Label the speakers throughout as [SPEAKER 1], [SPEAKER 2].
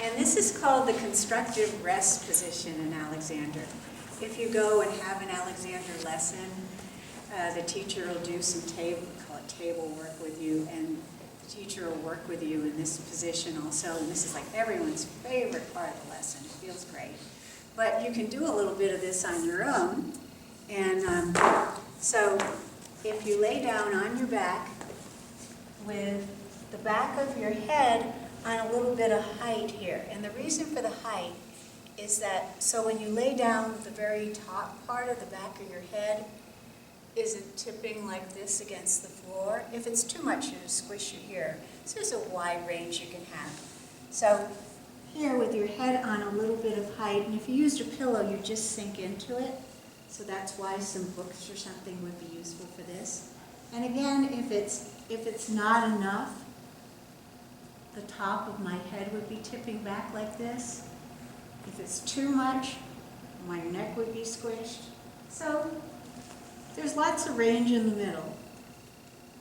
[SPEAKER 1] And this is called the Constructive Rest Position in Alexander. If you go and have an Alexander lesson, the teacher will do some table, we call it table work with you, and the teacher will work with you in this position also. And this is like everyone's favorite part of the lesson. It feels great. But you can do a little bit of this on your own. And so if you lay down on your back with the back of your head on a little bit of height here. And the reason for the height is that, so when you lay down, the very top part of the back of your head isn't tipping like this against the floor. If it's too much, you squish your ear. So there's a wide range you can have. So here with your head on a little bit of height, and if you used a pillow, you just sink into it. So that's why some books or something would be useful for this. And again, if it's not enough, the top of my head would be tipping back like this. If it's too much, my neck would be squished. So there's lots of range in the middle.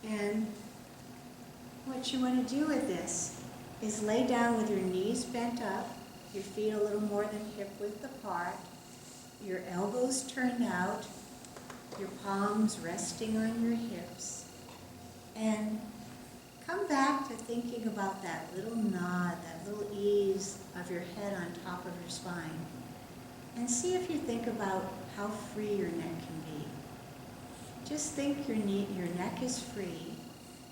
[SPEAKER 1] And what you want to do with this is lay down with your knees bent up, your feet a little more than hip width apart, your elbows turned out, your palms resting on your hips, and come back to thinking about that little nod, that little ease of your head on top of your spine. And see if you think about how free your neck can be. Just think your neck is free,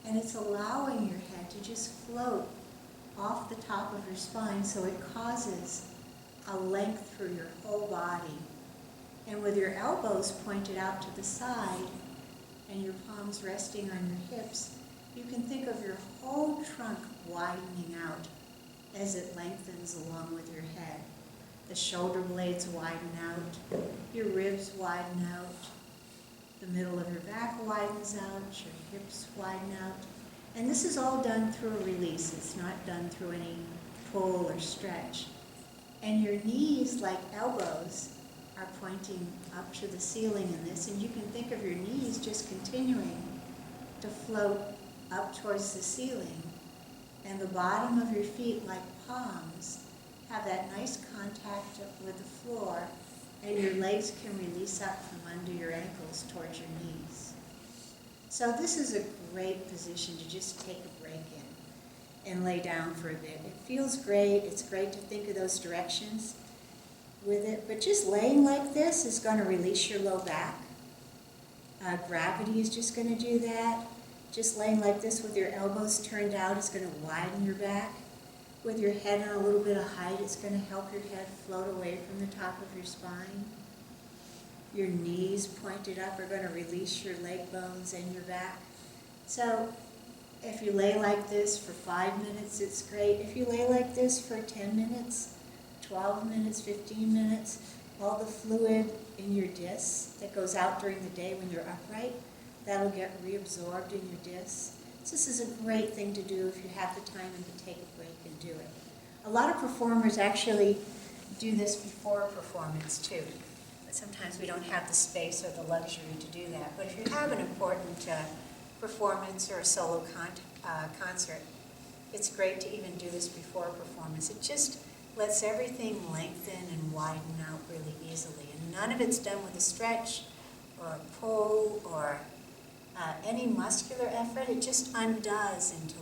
[SPEAKER 1] and it's allowing your head to just float off the top of your spine, so it causes a length through your whole body. And with your elbows pointed out to the side and your palms resting on your hips, you can think of your whole trunk widening out as it lengthens along with your head. The shoulder blades widen out, your ribs widen out, the middle of your back widens out, your hips widen out. And this is all done through a release. It's not done through any pull or stretch. And your knees, like elbows, are pointing up to the ceiling in this, and you can think of your knees just continuing to float up towards the ceiling, and the bottom of your feet, like palms, have that nice contact with the floor, and your legs can release up from under your ankles towards your knees. So this is a great position to just take a break in and lay down for a bit. It feels great. It's great to think of those directions with it, but just laying like this is going to release your low back. Gravity is just going to do that. Just laying like this with your elbows turned out is going to widen your back. With your head on a little bit of height, it's going to help your head float away from the top of your spine. Your knees pointed up are going to release your leg bones and your back. So if you lay like this for 5 minutes, it's great. If you lay like this for 10 minutes, 12 minutes, 15 minutes, all the fluid in your discs that goes out during the day when you're upright, that'll get reabsorbed in your discs. So this is a great thing to do if you have the time and to take a break and do it. A lot of performers actually do this before a performance too. But sometimes we don't have the space or the luxury to do that. But if you have an important performance or a solo concert, it's great to even do this before a performance. It just lets everything lengthen and widen out really easily. And none of it's done with a stretch or a pull or any muscular effort. It just undoes into